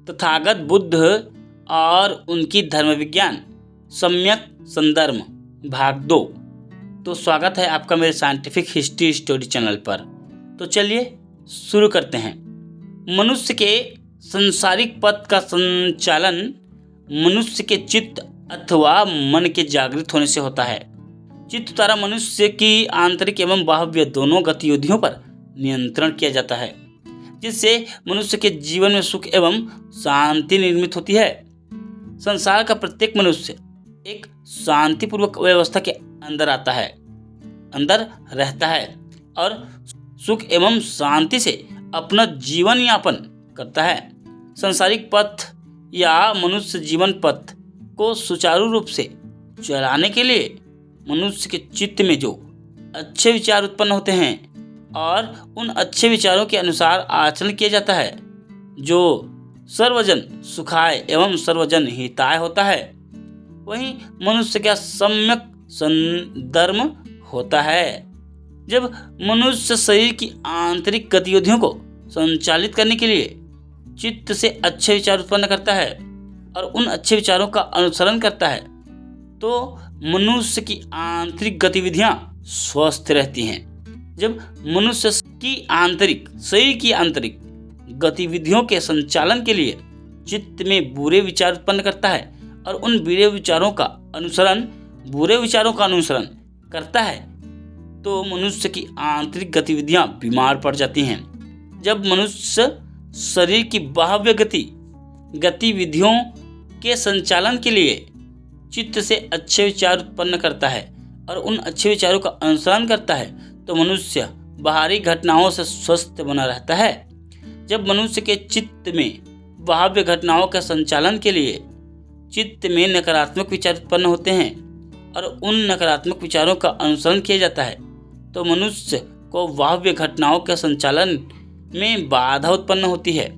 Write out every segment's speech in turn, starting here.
तथागत बुद्ध और उनकी धर्म विज्ञान सम्यक संदर्भ भाग 2। तो स्वागत है आपका मेरे साइंटिफिक हिस्ट्री स्टोरी चैनल पर। तो चलिए शुरू करते हैं। मनुष्य के संसारिक पथ का संचालन मनुष्य के चित्त अथवा मन के जागृत होने से होता है। चित्त द्वारा मनुष्य की आंतरिक एवं बाह्य दोनों गतिविधियों पर नियंत्रण किया जाता है, जिससे मनुष्य के जीवन में सुख एवं शांति निर्मित होती है। संसार का प्रत्येक मनुष्य एक शांतिपूर्वक व्यवस्था के अंदर रहता है और सुख एवं शांति से अपना जीवन यापन करता है। संसारिक पथ या मनुष्य जीवन पथ को सुचारू रूप से चलाने के लिए मनुष्य के चित्त में जो अच्छे विचार उत्पन्न होते हैं और उन अच्छे विचारों के अनुसार आचरण किया जाता है, जो सर्वजन सुखाय एवं सर्वजन हिताय होता है, वही मनुष्य का सम्यक संदर्भ होता है। जब मनुष्य शरीर की आंतरिक गतिविधियों को संचालित करने के लिए चित्त से अच्छे विचार उत्पन्न करता है और उन अच्छे विचारों का अनुसरण करता है, तो मनुष्य की आंतरिक गतिविधियां स्वस्थ रहती हैं। जब मनुष्य की शरीर की आंतरिक गतिविधियों के संचालन के लिए चित्त में बुरे विचार उत्पन्न करता है और उन बुरे विचारों का अनुसरण करता है, तो मनुष्य की आंतरिक गतिविधियां बीमार पड़ जाती हैं। जब मनुष्य शरीर की बाह्य गतिविधियों के संचालन के लिए चित्त से अच्छे विचार उत्पन्न करता है और उन अच्छे विचारों का अनुसरण करता है, तो मनुष्य बाहरी घटनाओं से स्वस्थ बना रहता है। जब मनुष्य के चित्त में बाह्य घटनाओं के संचालन के लिए चित्त में नकारात्मक विचार उत्पन्न होते हैं और उन नकारात्मक विचारों का अनुसरण किया जाता है, तो मनुष्य को बाह्य घटनाओं के संचालन में बाधा उत्पन्न होती है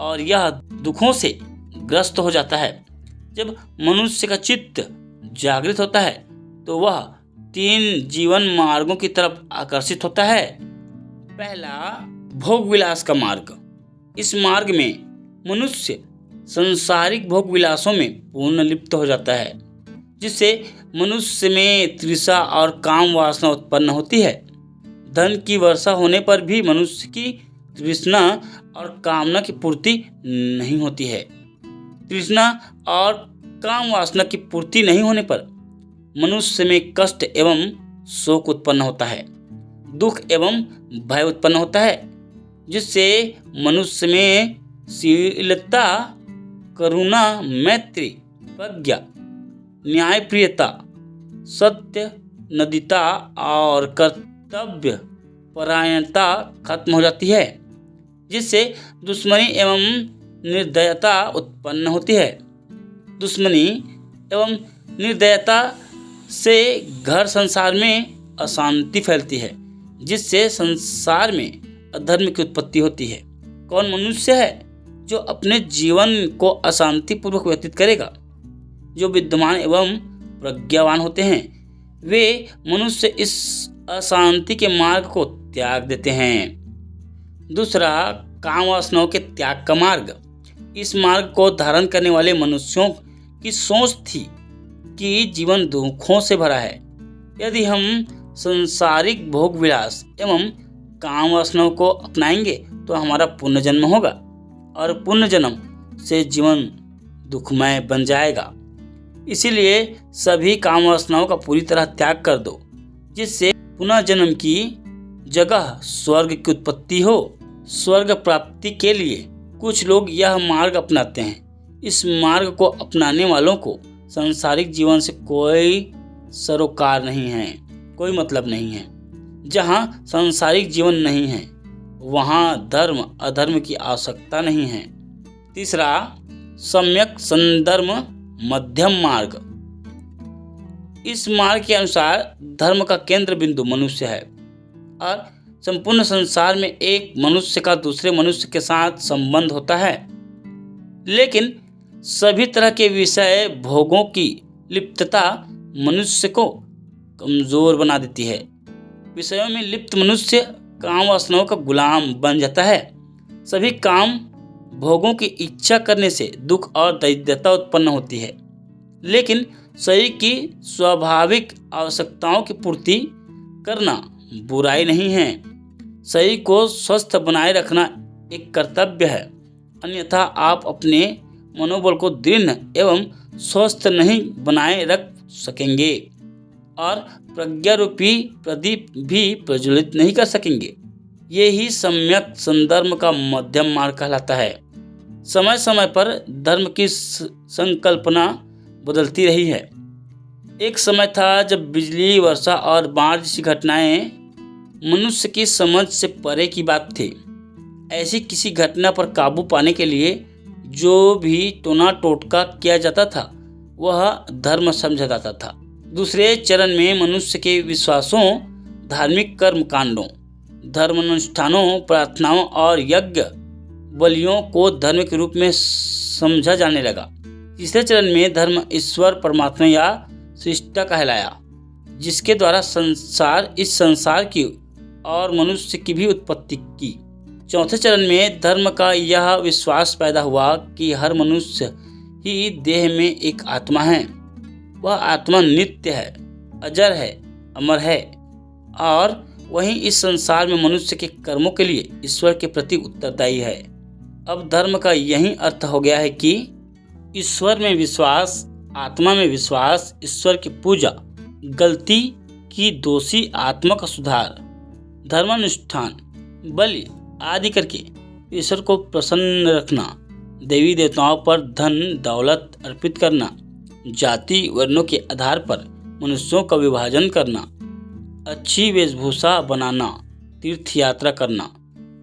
और यह दुखों से ग्रस्त हो जाता है। जब मनुष्य का चित्त जागृत होता है, तो वह 3 जीवन मार्गों की तरफ आकर्षित होता है। पहला, भोग विलास का मार्ग। इस मार्ग में मनुष्य संसारिक भोग विलासों में पूर्ण लिप्त हो जाता है, जिससे मनुष्य में तृषा और काम वासना उत्पन्न होती है। धन की वर्षा होने पर भी मनुष्य की तृष्णा और कामना की पूर्ति नहीं होती है। तृष्णा और काम वासना की पूर्ति नहीं होने पर मनुष्य में कष्ट एवं शोक उत्पन्न होता है, दुख एवं भय उत्पन्न होता है, जिससे मनुष्य में शीलता, करुणा, मैत्री, प्रज्ञा, न्यायप्रियता, सत्य नदिता और कर्तव्य परायणता खत्म हो जाती है, जिससे दुश्मनी एवं निर्दयता उत्पन्न होती है। दुश्मनी एवं निर्दयता से घर संसार में अशांति फैलती है, जिससे संसार में अधर्म की उत्पत्ति होती है। कौन मनुष्य है जो अपने जीवन को अशांतिपूर्वक व्यतीत करेगा? जो विद्वान एवं प्रज्ञावान होते हैं, वे मनुष्य इस अशांति के मार्ग को त्याग देते हैं। दूसरा, काम वासनाओं के त्याग का मार्ग। इस मार्ग को धारण करने वाले मनुष्यों की सोच थी कि जीवन दुखों से भरा है। यदि हम संसारिक भोग विलास एवं काम वासनाओं को अपनाएंगे तो हमारा पुनर्जन्म होगा और पुनर्जन्म से जीवन दुखमय बन जाएगा। इसीलिए सभी काम वासनाओं का पूरी तरह त्याग कर दो, जिससे पुनर्जन्म की जगह स्वर्ग की उत्पत्ति हो। स्वर्ग प्राप्ति के लिए कुछ लोग यह मार्ग अपनाते हैं। इस मार्ग को अपनाने वालों को सांसारिक जीवन से कोई सरोकार नहीं है, कोई मतलब नहीं है। जहाँ सांसारिक जीवन नहीं है, वहाँ धर्म अधर्म की आवश्यकता नहीं है। तीसरा, सम्यक संदर्भ मध्यम मार्ग। इस मार्ग के अनुसार धर्म का केंद्र बिंदु मनुष्य है और संपूर्ण संसार में एक मनुष्य का दूसरे मनुष्य के साथ संबंध होता है। लेकिन सभी तरह के विषय भोगों की लिप्तता मनुष्य को कमजोर बना देती है। विषयों में लिप्त मनुष्य काम वासनाओं का गुलाम बन जाता है। सभी काम भोगों की इच्छा करने से दुख और दरिद्रता उत्पन्न होती है, लेकिन शरीर की स्वाभाविक आवश्यकताओं की पूर्ति करना बुराई नहीं है। शरीर को स्वस्थ बनाए रखना एक कर्तव्य है, अन्यथा आप अपने मनोबल को दृढ़ एवं स्वस्थ नहीं बनाए रख सकेंगे और प्रज्ञा रूपी प्रदीप भी प्रज्वलित नहीं कर सकेंगे। ये ही सम्यक संधर्म का मध्यम मार्ग कहलाता है। समय समय पर धर्म की संकल्पना बदलती रही है। एक समय था जब बिजली, वर्षा और बाढ़ जैसी घटनाएं मनुष्य की समझ से परे की बात थी। ऐसी किसी घटना पर काबू पाने के लिए जो भी टोना टोटका किया जाता था वह धर्म समझा जाता था। दूसरे चरण में मनुष्य के विश्वासों, धार्मिक कर्म कांडों, धर्मानुष्ठानों, प्रार्थनाओं और यज्ञ बलियों को धर्म के रूप में समझा जाने लगा। तीसरे चरण में धर्म ईश्वर, परमात्मा या सृष्टा कहलाया, जिसके द्वारा इस संसार की और मनुष्य की भी उत्पत्ति की। चौथे चरण में धर्म का यह विश्वास पैदा हुआ कि हर मनुष्य ही देह में एक आत्मा है। वह आत्मा नित्य है, अजर है, अमर है और वहीं इस संसार में मनुष्य के कर्मों के लिए ईश्वर के प्रति उत्तरदायी है। अब धर्म का यही अर्थ हो गया है कि ईश्वर में विश्वास, आत्मा में विश्वास, ईश्वर की पूजा, गलती की दोषी आत्मा का सुधार, धर्मानुष्ठान, बलि आदि करके ईश्वर को प्रसन्न रखना, देवी देवताओं पर धन दौलत अर्पित करना, जाति वर्णों के आधार पर मनुष्यों का विभाजन करना, अच्छी वेशभूषा बनाना, तीर्थ यात्रा करना,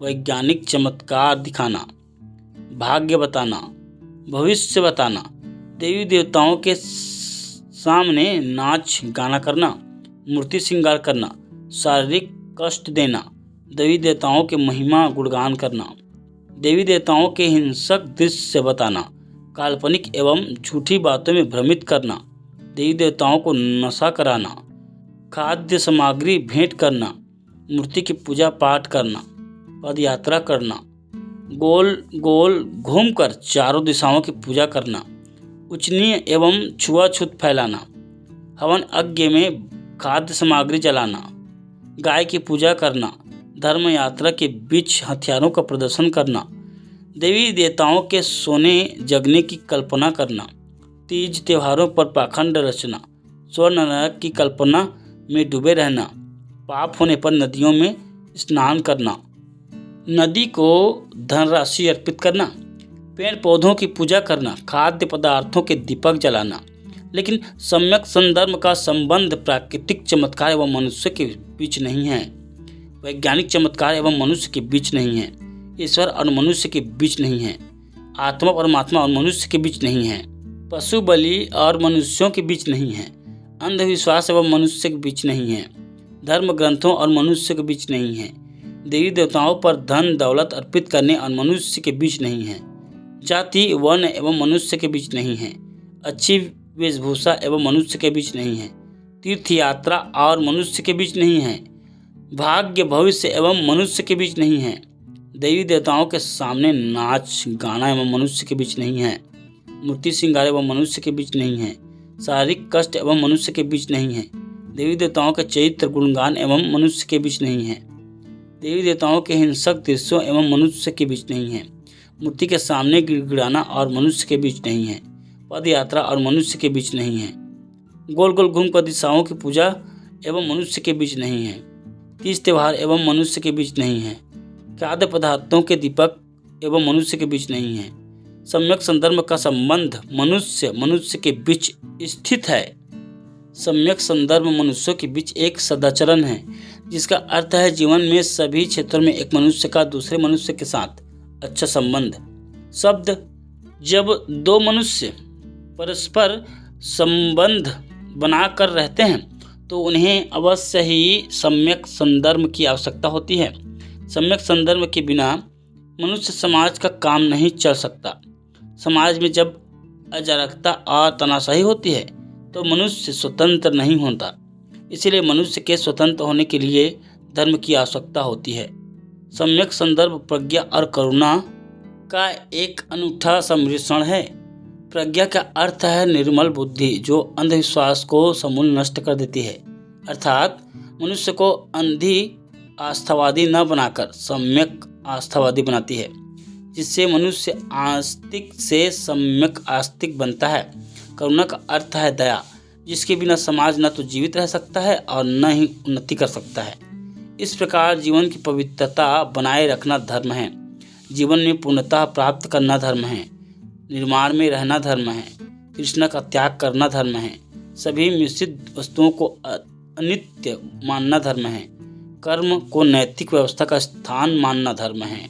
वैज्ञानिक चमत्कार दिखाना, भाग्य बताना, भविष्य बताना, देवी देवताओं के सामने नाच गाना करना, मूर्ति श्रृंगार करना, शारीरिक कष्ट देना, देवी देवताओं के महिमा गुणगान करना, देवी देवताओं के हिंसक दृश्य बताना, काल्पनिक एवं झूठी बातों में भ्रमित करना, देवी देवताओं को नशा कराना, खाद्य सामग्री भेंट करना, मूर्ति की पूजा पाठ करना, पद यात्रा करना, गोल गोल घूमकर चारों दिशाओं की पूजा करना, उच्चनीय एवं छुआछूत फैलाना, हवन यज्ञ में खाद्य सामग्री जलाना, गाय की पूजा करना, धर्म यात्रा के बीच हथियारों का प्रदर्शन करना, देवी देवताओं के सोने जगने की कल्पना करना, तीज त्योहारों पर पाखंड रचना, स्वर्ण नरक की कल्पना में डूबे रहना, पाप होने पर नदियों में स्नान करना, नदी को धनराशि अर्पित करना, पेड़ पौधों की पूजा करना, खाद्य पदार्थों के दीपक जलाना। लेकिन सम्यक संधर्म का संबंध प्राकृतिक चमत्कार एवं मनुष्य के बीच नहीं है, वैज्ञानिक चमत्कार एवं मनुष्य के बीच नहीं है, ईश्वर और मनुष्य के बीच नहीं है, आत्मा परमात्मा और मनुष्य के बीच नहीं है, पशु बलि और मनुष्यों के बीच नहीं है, अंधविश्वास एवं मनुष्य के बीच नहीं है, धर्म ग्रंथों और मनुष्य के बीच नहीं है, देवी देवताओं पर धन दौलत अर्पित करने और मनुष्य के बीच नहीं है, जाति वर्ण एवं मनुष्य के बीच नहीं है, अच्छी वेशभूषा एवं मनुष्य के बीच नहीं है, तीर्थ यात्रा और मनुष्य के बीच नहीं है, भाग्य भविष्य एवं मनुष्य के बीच नहीं है, देवी देवताओं के सामने नाच गाना एवं मनुष्य के बीच नहीं है, मूर्ति श्रृंगार एवं मनुष्य के बीच नहीं है, शारीरिक कष्ट एवं मनुष्य के बीच नहीं है, देवी देवताओं के चरित्र गुणगान एवं मनुष्य के बीच नहीं है, देवी देवताओं के हिंसक दृश्यों एवं मनुष्य के बीच नहीं है, मूर्ति के सामने गिड़गिड़ाना और मनुष्य के बीच नहीं है, पद यात्रा और मनुष्य के बीच नहीं है, गोल गोल घूमकर दिशाओं की पूजा एवं मनुष्य के बीच नहीं है, तीज त्योहार एवं मनुष्य के बीच नहीं है, खाद्य पदार्थों के दीपक एवं मनुष्य के बीच नहीं है। सम्यक संधर्म का संबंध मनुष्य के बीच स्थित है। सम्यक संधर्म मनुष्यों के बीच एक सदाचरण है, जिसका अर्थ है जीवन में सभी क्षेत्रों में एक मनुष्य का दूसरे मनुष्य के साथ अच्छा संबंध। शब्द जब दो मनुष्य परस्पर संबंध बनाकर रहते हैं तो उन्हें अवश्य ही सम्यक संधर्म की आवश्यकता होती है। सम्यक संधर्म के बिना मनुष्य समाज का काम नहीं चल सकता। समाज में जब अराजकता और तानाशाही होती है तो मनुष्य स्वतंत्र नहीं होता। इसलिए मनुष्य के स्वतंत्र होने के लिए धर्म की आवश्यकता होती है। सम्यक संदर्भ प्रज्ञा और करुणा का एक अनूठा सम्मिश्रण है। प्रज्ञा का अर्थ है निर्मल बुद्धि जो अंधविश्वास को समूल नष्ट कर देती है, अर्थात मनुष्य को अंधी आस्थावादी न बनाकर सम्यक आस्थावादी बनाती है, जिससे मनुष्य आस्तिक से सम्यक आस्तिक बनता है। करुणा का अर्थ है दया, जिसके बिना समाज न तो जीवित रह सकता है और न ही उन्नति कर सकता है। इस प्रकार जीवन की पवित्रता बनाए रखना धर्म है, जीवन में पूर्णता प्राप्त करना धर्म है, निर्माण में रहना धर्म है, तृष्णा का त्याग करना धर्म है, सभी मिश्रित वस्तुओं को अनित्य मानना धर्म है, कर्म को नैतिक व्यवस्था का स्थान मानना धर्म है।